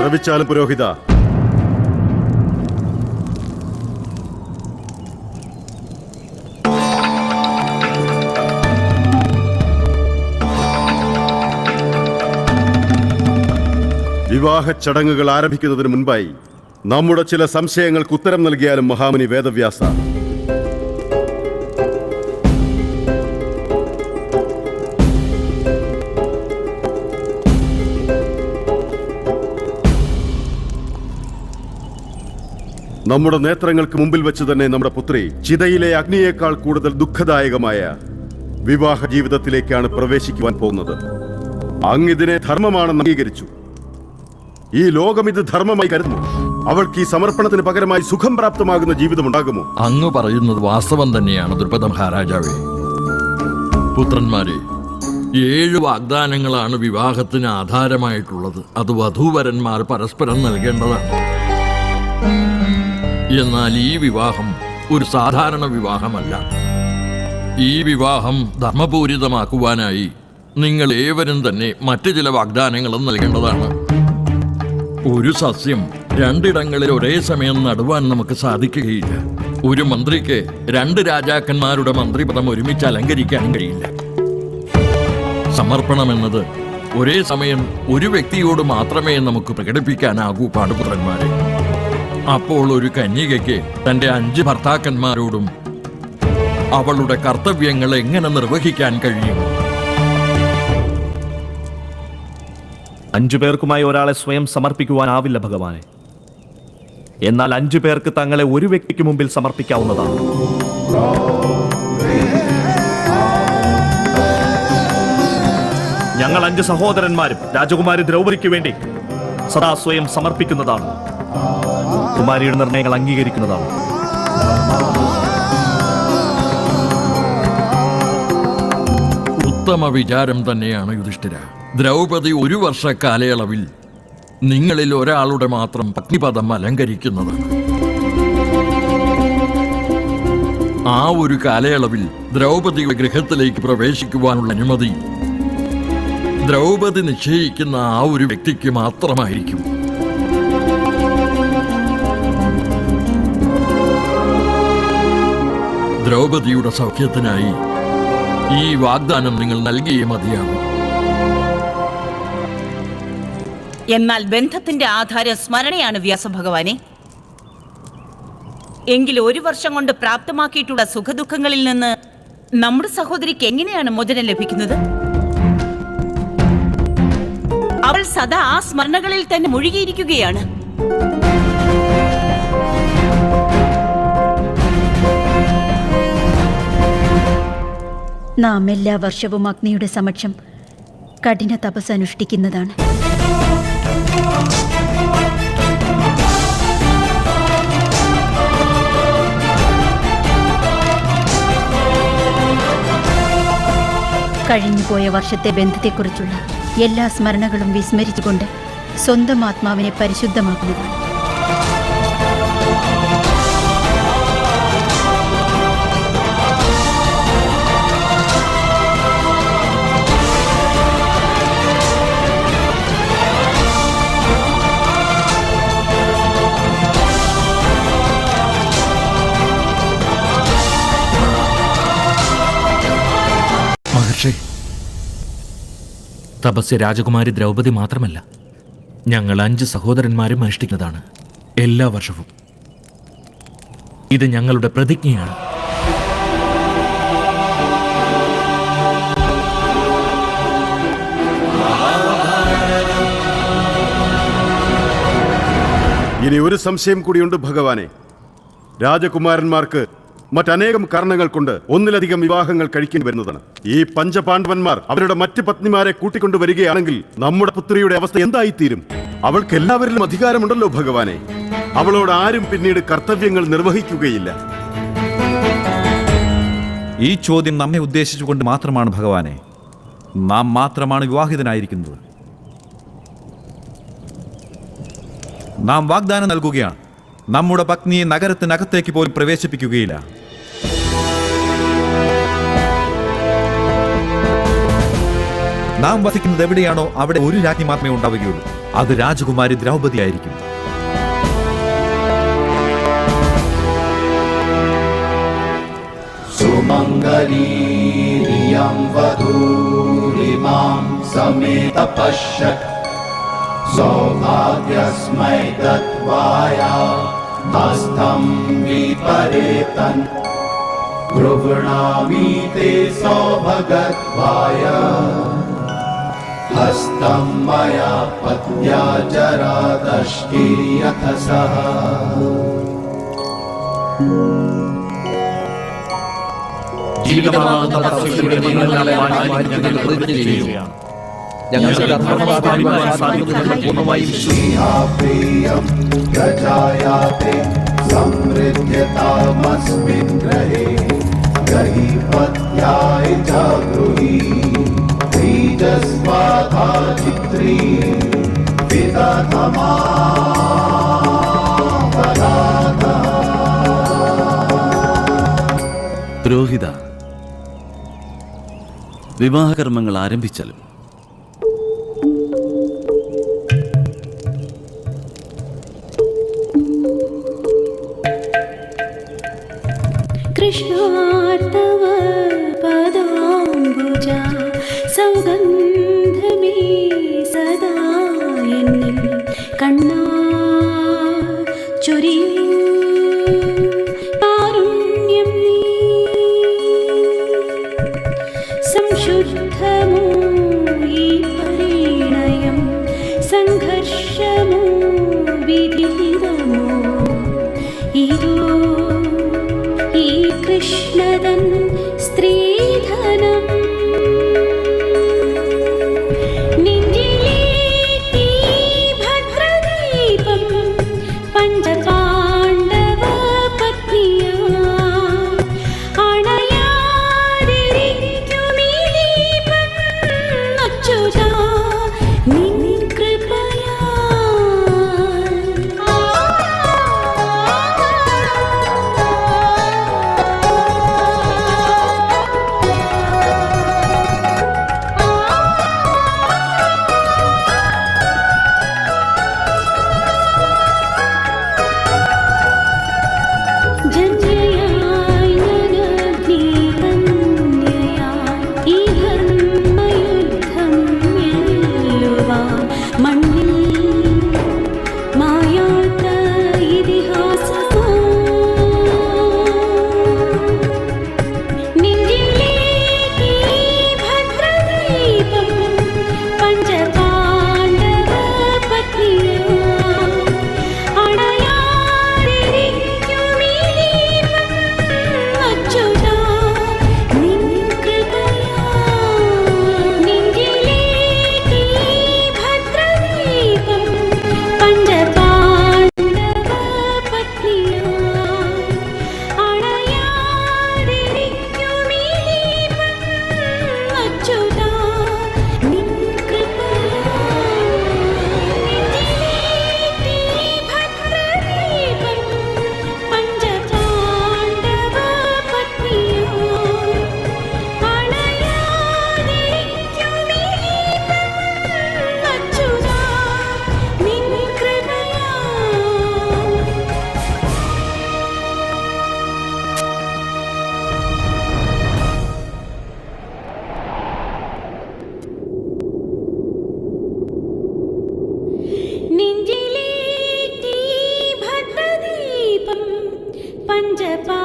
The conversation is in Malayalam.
ശ്രവിച്ചാലും പുരോഹിത, വിവാഹ ചടങ്ങുകൾ ആരംഭിക്കുന്നതിന് മുൻപായി നമ്മുടെ ചില സംശയങ്ങൾക്ക് ഉത്തരം നൽകിയാലും മഹാമുനി വേദവ്യാസ. നമ്മുടെ നേത്രങ്ങൾക്ക് മുമ്പിൽ വെച്ച് തന്നെ നമ്മുടെ പുത്രി ചിതയിലെ അഗ്നിയേക്കാൾ കൂടുതൽ ദുഃഖദായകമായ വിവാഹ ജീവിതത്തിലേക്കാണ് പ്രവേശിക്കുവാൻ പോകുന്നത്. അങ്ങിതിനെ ധർമ്മമാണെന്ന് അംഗീകരിച്ചു. ഈ ലോകം ഇത് ധർമ്മമായി കരുതുന്നു. അവൾക്ക് ഈ സമർപ്പണത്തിന് പകരമായി സുഖം പ്രാപ്തമാകുന്ന ജീവിതം ഉണ്ടാകുമോ? അങ്ങ് പറയുന്നത് വാസ്തവം തന്നെയാണ് ദ്രുപദ മഹാരാജാവേ. പുത്രന്മാരെ, 7 വാഗ്ദാനങ്ങളാണ് വിവാഹത്തിന് ആധാരമായിട്ടുള്ളത്. അത് വധൂവരന്മാർ പരസ്പരം നൽകേണ്ടതാണ്. എന്നാൽ ഈ വിവാഹം ഒരു സാധാരണ വിവാഹമല്ല. ഈ വിവാഹം ധർമ്മപൂരിതമാക്കുവാനായി നിങ്ങൾ ഏവരും തന്നെ മറ്റു ചില വാഗ്ദാനങ്ങളും നൽകേണ്ടതാണ്. ഒരു സസ്യം 2 ഇടങ്ങളിൽ ഒരേ സമയം നടുവാൻ നമുക്ക് സാധിക്കുകയില്ല. ഒരു മന്ത്രിക്ക് 2 രാജാക്കന്മാരുടെ മന്ത്രിപദം ഒരുമിച്ച് അലങ്കരിക്കാൻ കഴിയില്ല. സമർപ്പണമെന്നത് ഒരേ സമയം ഒരു വ്യക്തിയോട് മാത്രമേ നമുക്ക് പ്രകടിപ്പിക്കാനാകൂ പാടുപുത്രന്മാരെ. അപ്പോൾ ഒരു കന്യകയ്ക്ക് തന്റെ 5 ഭർത്താക്കന്മാരോടും അവളുടെ കർത്തവ്യങ്ങൾ എങ്ങനെ നിർവഹിക്കാൻ കഴിയും? 5 പേർക്കുമായി ഒരാളെ സ്വയം സമർപ്പിക്കുവാനാവില്ല ഭഗവാനെ. എന്നാൽ 5 പേർക്ക് തങ്ങളെ ഒരു വ്യക്തിക്ക് മുമ്പിൽ സമർപ്പിക്കാവുന്നതാണ്. ഞങ്ങൾ 5 സഹോദരന്മാരും രാജകുമാരി ദ്രൗപദിക്ക് വേണ്ടി സദാ സ്വയം സമർപ്പിക്കുന്നതാണ്. കുമാരിയുടെ നിർണയങ്ങൾ അംഗീകരിക്കുന്നതാണ്. ഉത്തമ വിചാരം തന്നെയാണ് യുധിഷ്ഠിര. ദ്രൗപദി 1 വർഷ കാലയളവിൽ നിങ്ങളിൽ ഒരാളുടെ മാത്രം പത്നിപദം അലങ്കരിക്കുന്നതാണ്. ആ ഒരു കാലയളവിൽ ദ്രൗപദിയുടെ ഗൃഹത്തിലേക്ക് പ്രവേശിക്കുവാനുള്ള അനുമതി ദ്രൗപദി നിശ്ചയിക്കുന്ന ആ ഒരു വ്യക്തിക്ക് മാത്രമായിരിക്കും. ദ്രൗപദിയുടെ സൗഖ്യത്തിനായി ഈ വാഗ്ദാനം നിങ്ങൾ നൽകിയേ മതിയാകും. എന്നാൽ ബന്ധത്തിന്റെ ആധാരം സ്മരണയാണ് വ്യാസഭഗവാനെ. എങ്കിൽ 1 വർഷം കൊണ്ട് പ്രാപ്തമാക്കിയിട്ടുള്ള സുഖദുഃഖങ്ങളിൽ നിന്ന് നമ്മുടെ സഹോദരിക്ക് എങ്ങനെയാണ് മോചനം ലഭിക്കുന്നത്? അവൾ സദാ ആ സ്മരണകളിൽ തന്നെ മുഴുകിയിരിക്കുകയാണ്. നാം എല്ലാ വർഷവും അഗ്നിയുടെ സമക്ഷം കഠിന തപസ് അനുഷ്ഠിക്കുന്നതാണ്. കഴിഞ്ഞുപോയ വർഷത്തെ ബന്ധത്തെക്കുറിച്ചുള്ള എല്ലാ സ്മരണകളും വിസ്മരിച്ചുകൊണ്ട് സ്വന്തം ആത്മാവിനെ പരിശുദ്ധമാക്കുന്നതാണ്. തപസ്യ രാജകുമാരി ദ്രൗപദി മാത്രമല്ല, ഞങ്ങൾ 5 സഹോദരന്മാരും അനുഷ്ഠിക്കുന്നതാണ് എല്ലാ വർഷവും. ഇത് ഞങ്ങളുടെ പ്രതിജ്ഞയാണ്. ഇനി ഒരു സംശയം കൂടിയുണ്ട് ഭഗവാനെ. രാജകുമാരന്മാർക്ക് മറ്റനേകം കാരണങ്ങൾ കൊണ്ട് ഒന്നിലധികം വിവാഹങ്ങൾ കഴിക്കേണ്ടി വരുന്നതാണ്. ഈ പഞ്ചപാണ്ഡവന്മാർ അവരുടെ മറ്റ് പത്നിമാരെ കൂട്ടിക്കൊണ്ടുവരികയാണെങ്കിൽ നമ്മുടെ പുത്രിയുടെ അവസ്ഥ എന്തായിത്തീരും? അവൾക്ക് എല്ലാവരിലും അധികാരമുണ്ടല്ലോ ഭഗവാനെ. അവളോട് ആരും പിന്നീട് കർത്തവ്യങ്ങൾ നിർവഹിക്കുകയില്ല. ഈ ചോദ്യം നമ്മെ ഉദ്ദേശിച്ചുകൊണ്ട് മാത്രമാണ് ഭഗവാനെ. നാം മാത്രമാണ് വിവാഹിതനായിരിക്കുന്നത്. നാം വാഗ്ദാനം നൽകുകയാണ്, നമ്മുടെ പത്നിയെ നഗരത്തിനകത്തേക്ക് പോലും പ്രവേശിപ്പിക്കുകയില്ല. നാം വസിക്കുന്നത് എവിടെയാണോ അവിടെ ഒരു രാജ്ഞി മാത്രമേ ഉണ്ടാവുകയുള്ളൂ. അത് രാജകുമാരി ദ്രൗപദി ആയിരിക്കും. सुमङ्गलीरियं वधूरिमां समेत पश्यत् सौभाग्यस्मै दत्वाया हस्तं विपरेतन् गृह्णामि ते सौभगत्वाय हस्तं मया पत्या जरादष्टिर्यथ सः ജീവിതമാകുന്ന തപസ്യയുടെ നിങ്ങളെ വാഴ്ത്തിപ്പിടിക്കുന്ന പ്രതിജ്ഞ ചെയ്യുകയാണ്. ഞങ്ങൾക്ക് ധർമ്മവാദികളായി സാധിക്കുന്നത് പൂർണ്ണമായും प्रियं प्रजायाते समृद्ध्यतामस्मिन् ग्रहे गहि पत्याय च गृही तेजस्वाधाचित्री विदधमा പുരോഹിത, വിവാഹകർമ്മങ്ങൾ ആരംഭിച്ചാലും. കൃഷ്ണാർത്തവ പദാംബുജ സൗഗന്ധമേ സദാ എന്നിൽ കണ്ണാ ചൊരിയൂ കാരുണ്യം നീ. സംശുദ്ധമോ ഈ പരിണയം, സംഘർഷമോ വിധിതമോ, ഇതോ ഈ കൃഷ്ണതൻ സ്ത്രീധനം. നെഞ്ചിലേറ്റി ഭദ്രദീപം പഞ്ചപാണ്ഡവ പത്നിയായി അണയാതിരിക്കുമീ ദീപം അച്യുതാ നിൻ ജന്യയായി നരഗ്നികന്യയായി ഈ ധർമ്മയുദ്ധം വെല്ലുവാൻ മണ്ണിൽ മായാത്ത ഇതിഹാസമോ. നെഞ്ചിലേറ്റി ഭദ്രദീപം പഞ്ചപാണ്ഡവ പത്നിയായി അണയാതിരിക്കുമീ ദീപം അച്യുതാ നിൻ കൃപയാൽ. നെഞ്ചിലേറ്റി ഭദ്രദീപം പഞ്ചപാണ്ഡവ പത്നിയായി അണയാതിരിക്കുമീ ദീപം അച്യുതാ നിൻ കൃപയാൽ. നെഞ്ചിലേറ്റി ഭദ്രദീപം പഞ്ചപാണ്ഡവ പത്നിയായി അണയാതിരിക്കുമീ ദീപം അച്യുതാ നിൻ കൃപയാൽ. നെഞ്ചിലേറ്റി ഭദ്രദീപം പഞ്ചപാ